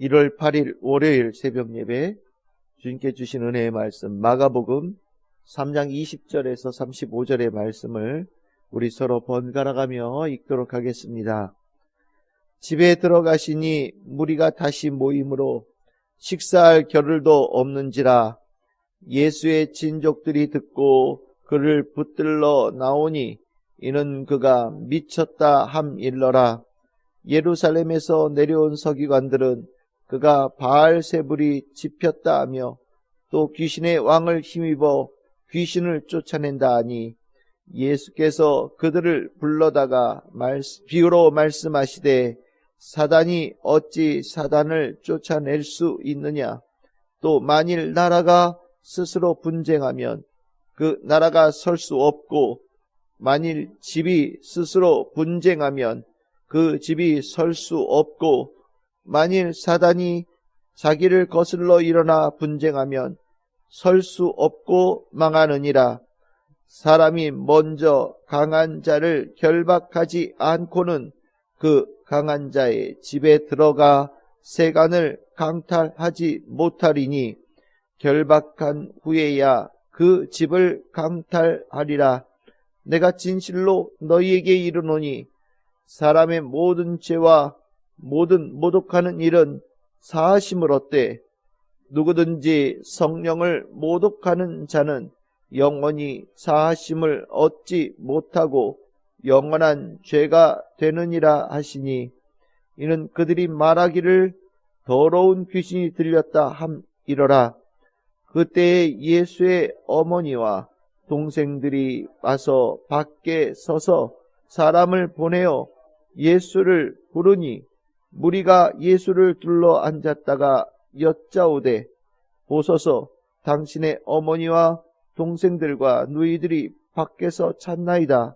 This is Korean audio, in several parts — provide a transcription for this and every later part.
1월 8일 월요일 새벽 예배, 주님께 주신 은혜의 말씀 마가복음 3장 20절에서 35절의 말씀을 우리 서로 번갈아가며 읽도록 하겠습니다. 집에 들어가시니 무리가 다시 모임으로 식사할 겨를도 없는지라. 예수의 친족들이 듣고 그를 붙들러 나오니 이는 그가 미쳤다 함일러라. 예루살렘에서 내려온 서기관들은 그가 바알세불이 집혔다 하며 또 귀신의 왕을 힘입어 귀신을 쫓아낸다 하니, 예수께서 그들을 불러다가 비유로 말씀하시되 사단이 어찌 사단을 쫓아낼 수 있느냐. 또 만일 나라가 스스로 분쟁하면 그 나라가 설 수 없고, 만일 집이 스스로 분쟁하면 그 집이 설 수 없고, 만일 사단이 자기를 거슬러 일어나 분쟁하면 설 수 없고 망하느니라. 사람이 먼저 강한 자를 결박하지 않고는 그 강한 자의 집에 들어가 세간을 강탈하지 못하리니, 결박한 후에야 그 집을 강탈하리라. 내가 진실로 너희에게 이르노니 사람의 모든 죄와 모든 모독하는 일은 사하심을 얻되, 누구든지 성령을 모독하는 자는 영원히 사하심을 얻지 못하고 영원한 죄가 되느니라 하시니, 이는 그들이 말하기를 더러운 귀신이 들렸다 함이러라. 그때에 예수의 어머니와 동생들이 와서 밖에 서서 사람을 보내어 예수를 부르니, 무리가 예수를 둘러 앉았다가 여짜오되 보소서, 당신의 어머니와 동생들과 누이들이 밖에서 찾나이다.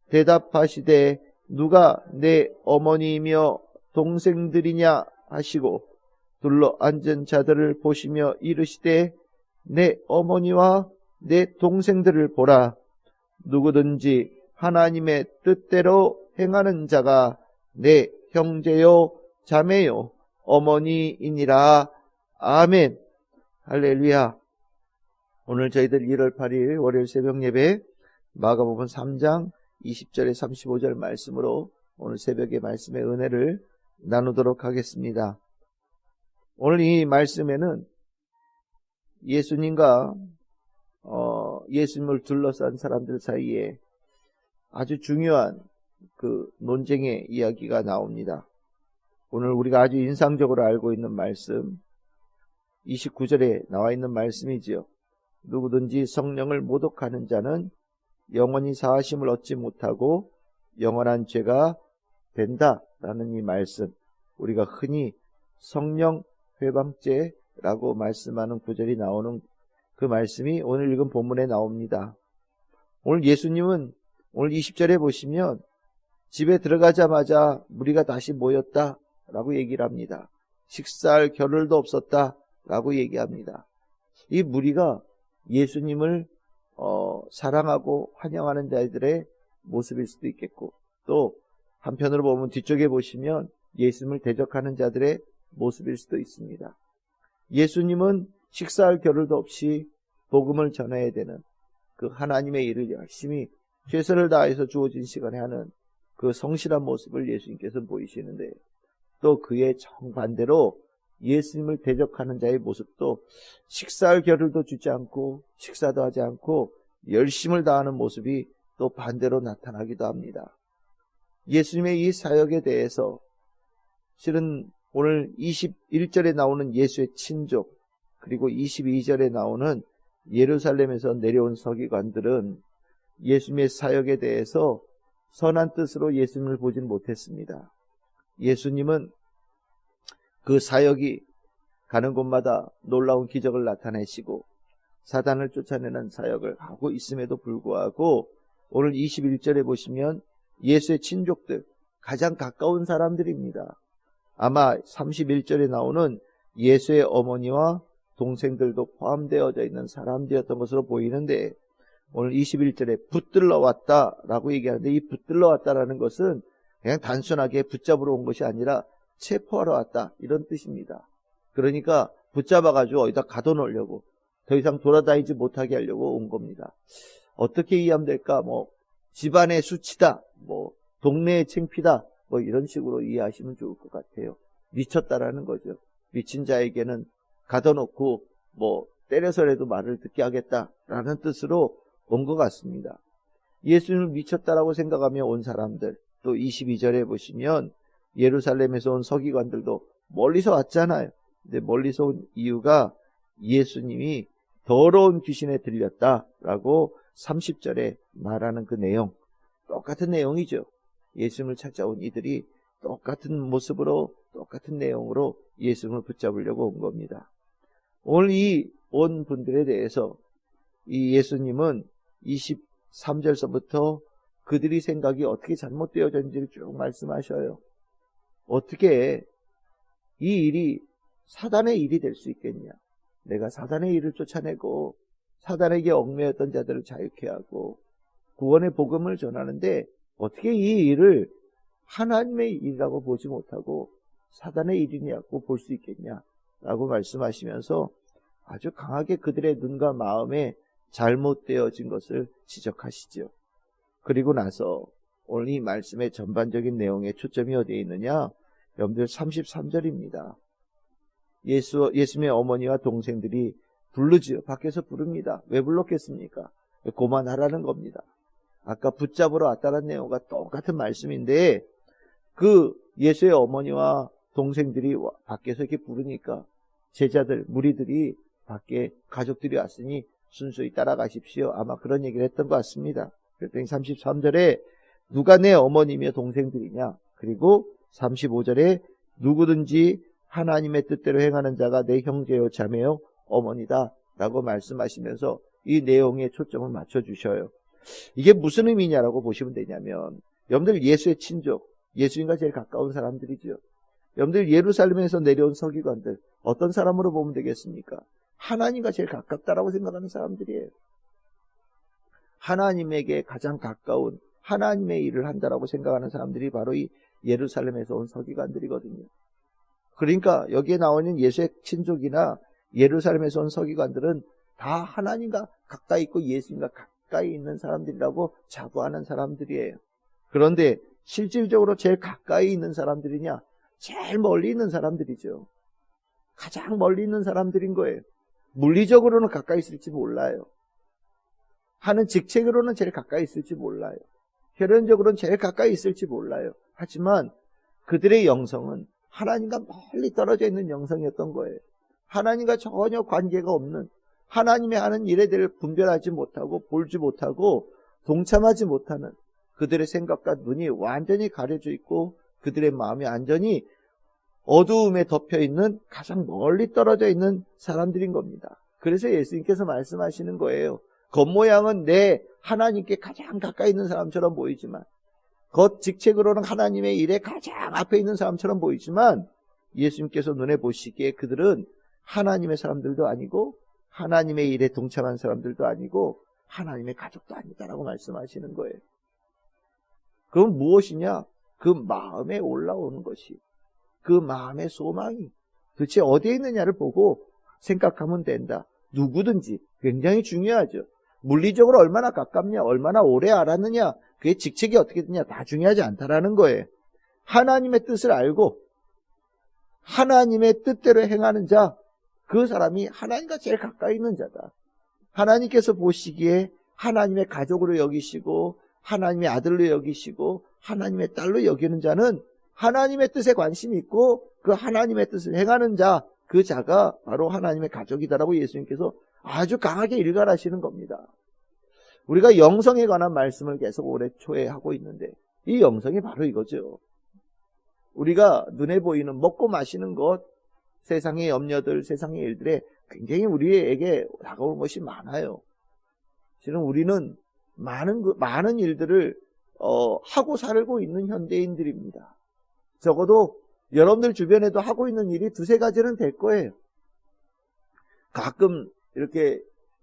대답하시되 누가 내 어머니이며 동생들이냐 하시고 둘러 앉은 자들을 보시며 이르시되 내 어머니와 내 동생들을 보라. 누구든지 하나님의 뜻대로 행하는 자가 내 형제요 자매요 어머니이니라. 아멘. 할렐루야. 오늘 저희들 1월 8일 월요일 새벽 예배 마가복음 3장 20절에 35절 말씀으로 오늘 새벽의 말씀의 은혜를 나누도록 하겠습니다. 오늘 이 말씀에는 예수님과 예수님을 둘러싼 사람들 사이에 아주 중요한 그 논쟁의 이야기가 나옵니다. 오늘 우리가 아주 인상적으로 알고 있는 말씀 29절에 나와 있는 말씀이지요. 누구든지 성령을 모독하는 자는 영원히 사하심을 얻지 못하고 영원한 죄가 된다라는 이 말씀, 우리가 흔히 성령 회방죄라고 말씀하는 구절이 나오는 그 말씀이 오늘 읽은 본문에 나옵니다. 오늘 예수님은 오늘 20절에 보시면 집에 들어가자마자 무리가 다시 모였다라고 얘기를 합니다. 식사할 겨를도 없었다라고 얘기합니다. 이 무리가 예수님을 사랑하고 환영하는 자들의 모습일 수도 있겠고, 또 한편으로 보면 뒤쪽에 보시면 예수님을 대적하는 자들의 모습일 수도 있습니다. 예수님은 식사할 겨를도 없이 복음을 전해야 되는 그 하나님의 일을 열심히 최선을 다해서 주어진 시간에 하는 그 성실한 모습을 예수님께서 보이시는데, 또 그의 정반대로 예수님을 대적하는 자의 모습도 식사할 겨를도 주지 않고 식사도 하지 않고 열심을 다하는 모습이 또 반대로 나타나기도 합니다. 예수님의 이 사역에 대해서 실은 오늘 21절에 나오는 예수의 친족, 그리고 22절에 나오는 예루살렘에서 내려온 서기관들은 예수님의 사역에 대해서 선한 뜻으로 예수님을 보진 못했습니다. 예수님은 그 사역이 가는 곳마다 놀라운 기적을 나타내시고 사단을 쫓아내는 사역을 하고 있음에도 불구하고 오늘 21절에 보시면 예수의 친족들, 가장 가까운 사람들입니다. 아마 31절에 나오는 예수의 어머니와 동생들도 포함되어져 있는 사람들이었던 것으로 보이는데, 오늘 21절에 붙들러 왔다라고 얘기하는데, 이 붙들러 왔다라는 것은 그냥 단순하게 붙잡으러 온 것이 아니라 체포하러 왔다 이런 뜻입니다. 그러니까 붙잡아가지고 어디다 가둬놓으려고, 더 이상 돌아다니지 못하게 하려고 온 겁니다. 어떻게 이해하면 될까? 뭐 집안의 수치다, 뭐 동네의 창피다, 뭐 이런 식으로 이해하시면 좋을 것 같아요. 미쳤다라는 거죠. 미친 자에게는 가둬놓고 뭐 때려서라도 말을 듣게 하겠다라는 뜻으로 온 것 같습니다. 예수님을 미쳤다라고 생각하며 온 사람들, 또 22절에 보시면 예루살렘에서 온 서기관들도 멀리서 왔잖아요. 근데 멀리서 온 이유가 예수님이 더러운 귀신에 들렸다라고 30절에 말하는 그 내용, 똑같은 내용이죠. 예수님을 찾아온 이들이 똑같은 모습으로 똑같은 내용으로 예수님을 붙잡으려고 온 겁니다. 오늘 이 온 분들에 대해서 이 예수님은 23절서부터 그들이 생각이 어떻게 잘못되어졌는지를 쭉 말씀하셔요. 어떻게 이 일이 사단의 일이 될 수 있겠냐. 내가 사단의 일을 쫓아내고 사단에게 얽매였던 자들을 자유케 하고 구원의 복음을 전하는데 어떻게 이 일을 하나님의 일이라고 보지 못하고 사단의 일이냐고 볼 수 있겠냐라고 말씀하시면서 아주 강하게 그들의 눈과 마음에 잘못되어진 것을 지적하시죠. 그리고 나서 오늘 이 말씀의 전반적인 내용에 초점이 어디에 있느냐? 여러분들 33절입니다. 예수님의 어머니와 동생들이 부르지요. 밖에서 부릅니다. 왜 불렀겠습니까? 고만하라는 겁니다. 아까 붙잡으러 왔다는 내용과 똑같은 말씀인데 그 예수의 어머니와 동생들이 밖에서 이렇게 부르니까 제자들, 무리들이 밖에 가족들이 왔으니 순수히 따라가십시오. 아마 그런 얘기를 했던 것 같습니다. 그랬더니 33절에 누가 내 어머니며 동생들이냐? 그리고 35절에 누구든지 하나님의 뜻대로 행하는 자가 내 형제요 자매요 어머니다 라고 말씀하시면서 이 내용에 초점을 맞춰주셔요. 이게 무슨 의미냐라고 보시면 되냐면 여러분들 예수의 친족, 예수님과 제일 가까운 사람들이죠. 여러분들 예루살렘에서 내려온 서기관들 어떤 사람으로 보면 되겠습니까? 하나님과 제일 가깝다라고 생각하는 사람들이에요. 하나님에게 가장 가까운 하나님의 일을 한다라고 생각하는 사람들이 바로 이 예루살렘에서 온 서기관들이거든요. 그러니까 여기에 나오는 예수의 친족이나 예루살렘에서 온 서기관들은 다 하나님과 가까이 있고 예수님과 가까이 있는 사람들이라고 자부하는 사람들이에요. 그런데 실질적으로 제일 가까이 있는 사람들이냐? 제일 멀리 있는 사람들이죠. 가장 멀리 있는 사람들인 거예요. 물리적으로는 가까이 있을지 몰라요. 하는 직책으로는 제일 가까이 있을지 몰라요. 혈연적으로는 제일 가까이 있을지 몰라요. 하지만 그들의 영성은 하나님과 멀리 떨어져 있는 영성이었던 거예요. 하나님과 전혀 관계가 없는, 하나님의 하는 일에 대해 분별하지 못하고 볼지 못하고 동참하지 못하는 그들의 생각과 눈이 완전히 가려져 있고 그들의 마음이 완전히 어두움에 덮여있는 가장 멀리 떨어져 있는 사람들인 겁니다. 그래서 예수님께서 말씀하시는 거예요. 겉모양은 내 하나님께 가장 가까이 있는 사람처럼 보이지만 겉 직책으로는 하나님의 일에 가장 앞에 있는 사람처럼 보이지만 예수님께서 눈에 보시기에 그들은 하나님의 사람들도 아니고 하나님의 일에 동참한 사람들도 아니고 하나님의 가족도 아니다라고 말씀하시는 거예요. 그럼 무엇이냐? 그 마음에 올라오는 것이, 그 마음의 소망이 도대체 어디에 있느냐를 보고 생각하면 된다. 누구든지 굉장히 중요하죠. 물리적으로 얼마나 가깝냐, 얼마나 오래 알았느냐, 그의 직책이 어떻게 되냐 다 중요하지 않다라는 거예요. 하나님의 뜻을 알고 하나님의 뜻대로 행하는 자, 그 사람이 하나님과 제일 가까이 있는 자다. 하나님께서 보시기에 하나님의 가족으로 여기시고 하나님의 아들로 여기시고 하나님의 딸로 여기는 자는 하나님의 뜻에 관심이 있고 그 하나님의 뜻을 행하는 자, 그 자가 바로 하나님의 가족이다라고 예수님께서 아주 강하게 일갈하시는 겁니다. 우리가 영성에 관한 말씀을 계속 올해 초에 하고 있는데 이 영성이 바로 이거죠. 우리가 눈에 보이는 먹고 마시는 것, 세상의 염려들, 세상의 일들에 굉장히 우리에게 다가올 것이 많아요. 실은 우리는 많은 일들을 하고 살고 있는 현대인들입니다. 적어도 여러분들 주변에도 하고 있는 일이 두세 가지는 될 거예요. 가끔 이렇게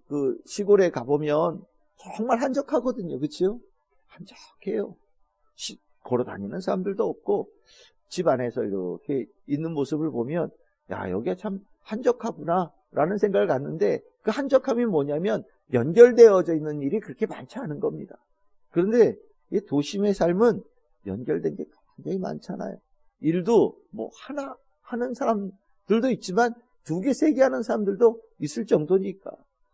그 시골에 가보면 정말 한적하거든요. 그렇죠? 한적해요. 걸어 다니는 사람들도 없고 집 안에서 이렇게 있는 모습을 보면 야, 여기가 참 한적하구나 라는 생각을 갖는데, 그 한적함이 뭐냐면 연결되어져 있는 일이 그렇게 많지 않은 겁니다. 그런데 이 도심의 삶은 연결된 게 굉장히 많잖아요. 일도 뭐 하나 하는 사람들도 있지만 2개, 3개 하는 사람들도 있을 정도니까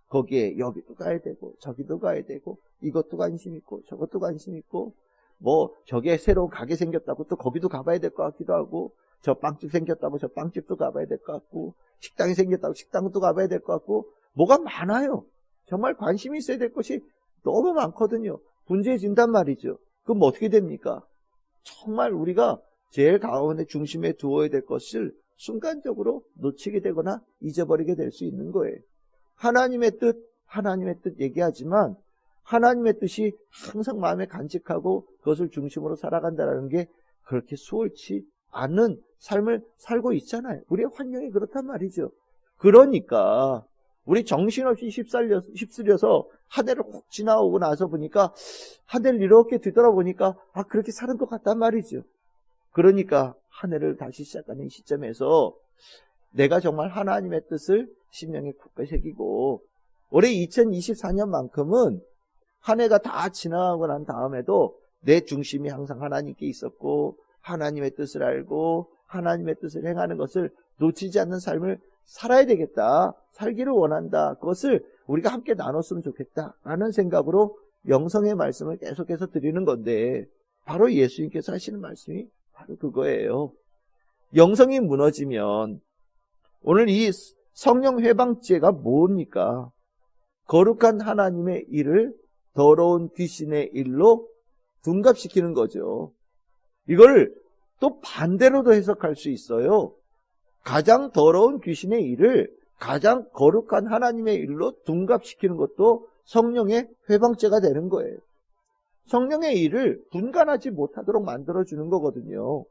거기에 여기도 가야 되고 저기도 가야 되고 이것도 관심 있고 저것도 관심 있고, 뭐 저기에 새로운 가게 생겼다고 또 거기도 가봐야 될 것 같기도 하고, 저 빵집 생겼다고 저 빵집도 가봐야 될 것 같고, 식당이 생겼다고 식당도 가봐야 될 것 같고, 뭐가 많아요. 정말 관심이 있어야 될 것이 너무 많거든요. 분주해진단 말이죠. 그럼 어떻게 됩니까? 정말 우리가 제일 가운데 중심에 두어야 될 것을 순간적으로 놓치게 되거나 잊어버리게 될 수 있는 거예요. 하나님의 뜻 얘기하지만 하나님의 뜻이 항상 마음에 간직하고 그것을 중심으로 살아간다는 게 그렇게 수월치 않은 삶을 살고 있잖아요. 우리의 환경이 그렇단 말이죠. 그러니까 우리 정신없이 휩쓸려서 한 해를 훅 지나오고 나서 보니까 한 해를 이렇게 뒤돌아보니까 그렇게 사는 것 같단 말이죠. 그러니까 한 해를 다시 시작하는 시점에서 내가 정말 하나님의 뜻을 심령에 굳게 새기고, 올해 2024년만큼은 한 해가 다 지나가고 난 다음에도 내 중심이 항상 하나님께 있었고 하나님의 뜻을 알고 하나님의 뜻을 행하는 것을 놓치지 않는 삶을 살아야 되겠다, 살기를 원한다, 그것을 우리가 함께 나눴으면 좋겠다라는 생각으로 영성의 말씀을 계속해서 드리는 건데, 바로 예수님께서 하시는 말씀이 바로 그거예요. 영성이 무너지면 오늘 이 성령 회방죄가 뭡니까? 거룩한 하나님의 일을 더러운 귀신의 일로 둔갑시키는 거죠. 이걸 또 반대로도 해석할 수 있어요. 가장 더러운 귀신의 일을 가장 거룩한 하나님의 일로 둔갑시키는 것도 성령의 회방죄가 되는 거예요. 성령의 일을 분간하지 못하도록 만들어주는 거거든요.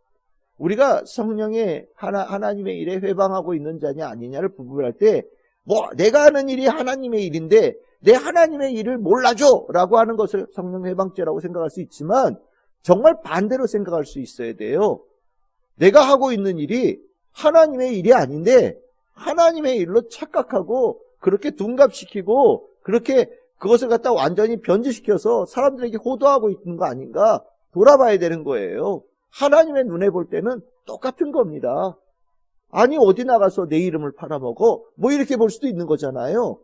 우리가 성령의 하나님의 일에 회방하고 있는 자냐 아니냐를 구분할 때, 내가 하는 일이 하나님의 일인데 내 하나님의 일을 몰라줘 라고 하는 것을 성령 회방죄라고 생각할 수 있지만, 정말 반대로 생각할 수 있어야 돼요. 내가 하고 있는 일이 하나님의 일이 아닌데 하나님의 일로 착각하고 그렇게 둔갑시키고 그렇게 그것을 갖다 완전히 변질시켜서 사람들에게 호도하고 있는 거 아닌가 돌아봐야 되는 거예요. 하나님의 눈에 볼 때는 똑같은 겁니다. 아니 어디 나가서 내 이름을 팔아먹어? 뭐 이렇게 볼 수도 있는 거잖아요.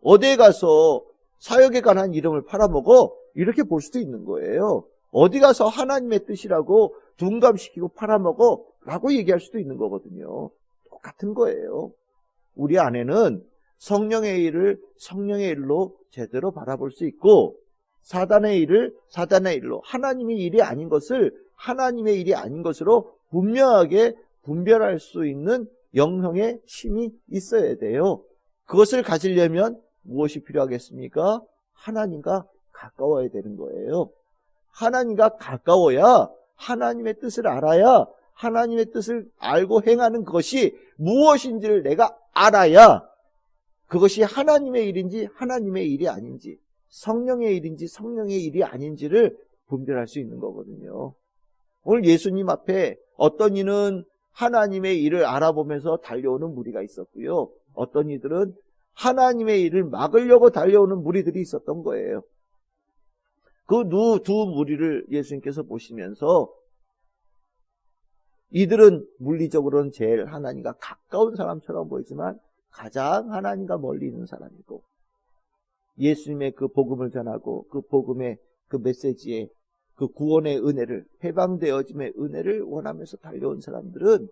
어디에 가서 사역에 관한 이름을 팔아먹어? 이렇게 볼 수도 있는 거예요. 어디 가서 하나님의 뜻이라고 둔감시키고 팔아먹어? 라고 얘기할 수도 있는 거거든요. 똑같은 거예요. 우리 안에는 성령의 일을 성령의 일로 제대로 바라볼 수 있고, 사단의 일을 사단의 일로, 하나님의 일이 아닌 것을 하나님의 일이 아닌 것으로 분명하게 분별할 수 있는 영성의 힘이 있어야 돼요. 그것을 가지려면 무엇이 필요하겠습니까? 하나님과 가까워야 되는 거예요. 하나님과 가까워야 하나님의 뜻을 알아야, 하나님의 뜻을 알고 행하는 것이 무엇인지를 내가 알아야 그것이 하나님의 일인지 하나님의 일이 아닌지, 성령의 일인지 성령의 일이 아닌지를 분별할 수 있는 거거든요. 오늘 예수님 앞에 어떤 이는 하나님의 일을 알아보면서 달려오는 무리가 있었고요, 어떤 이들은 하나님의 일을 막으려고 달려오는 무리들이 있었던 거예요. 그 두 무리를 예수님께서 보시면서 이들은 물리적으로는 제일 하나님과 가까운 사람처럼 보이지만 가장 하나님과 멀리 있는 사람이고, 예수님의 그 복음을 전하고 그 복음의 그 메시지에 그 구원의 은혜를, 해방되어짐의 은혜를 원하면서 달려온 사람들은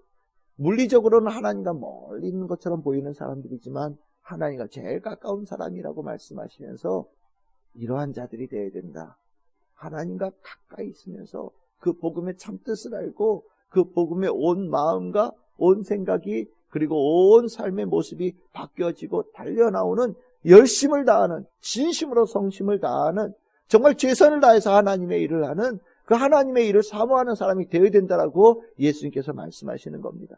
물리적으로는 하나님과 멀리 있는 것처럼 보이는 사람들이지만 하나님과 제일 가까운 사람이라고 말씀하시면서 이러한 자들이 되어야 된다. 하나님과 가까이 있으면서 그 복음의 참뜻을 알고 그 복음의 온 마음과 온 생각이 그리고 온 삶의 모습이 바뀌어지고 달려나오는, 열심을 다하는, 진심으로 성심을 다하는, 정말 최선을 다해서 하나님의 일을 하는, 그 하나님의 일을 사모하는 사람이 되어야 된다라고 예수님께서 말씀하시는 겁니다.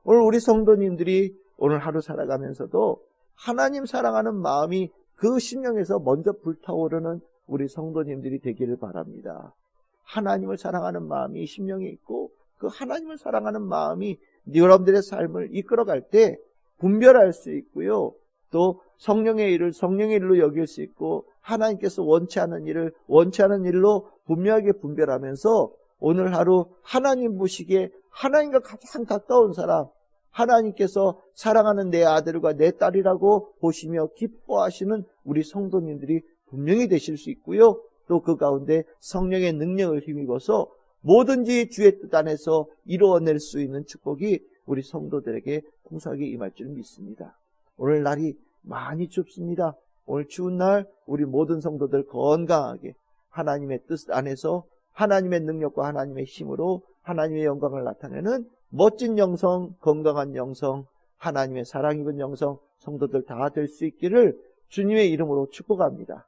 오늘 우리 성도님들이 오늘 하루 살아가면서도 하나님 사랑하는 마음이 그 심령에서 먼저 불타오르는 우리 성도님들이 되기를 바랍니다. 하나님을 사랑하는 마음이 심령에 있고 그 하나님을 사랑하는 마음이 여러분들의 삶을 이끌어갈 때 분별할 수 있고요. 또 성령의 일을 성령의 일로 여길 수 있고 하나님께서 원치 않은 일을 원치 않은 일로 분명하게 분별하면서 오늘 하루 하나님 보시기에 하나님과 가장 가까운 사람, 하나님께서 사랑하는 내 아들과 내 딸이라고 보시며 기뻐하시는 우리 성도님들이 분명히 되실 수 있고요. 또 그 가운데 성령의 능력을 힘입어서 뭐든지 주의 뜻 안에서 이루어낼 수 있는 축복이 우리 성도들에게 풍성하게 임할 줄 믿습니다. 오늘 날이 많이 춥습니다. 오늘 추운 날 우리 모든 성도들 건강하게 하나님의 뜻 안에서 하나님의 능력과 하나님의 힘으로 하나님의 영광을 나타내는 멋진 영성, 건강한 영성, 하나님의 사랑 입은 영성 성도들 다 될 수 있기를 주님의 이름으로 축복합니다.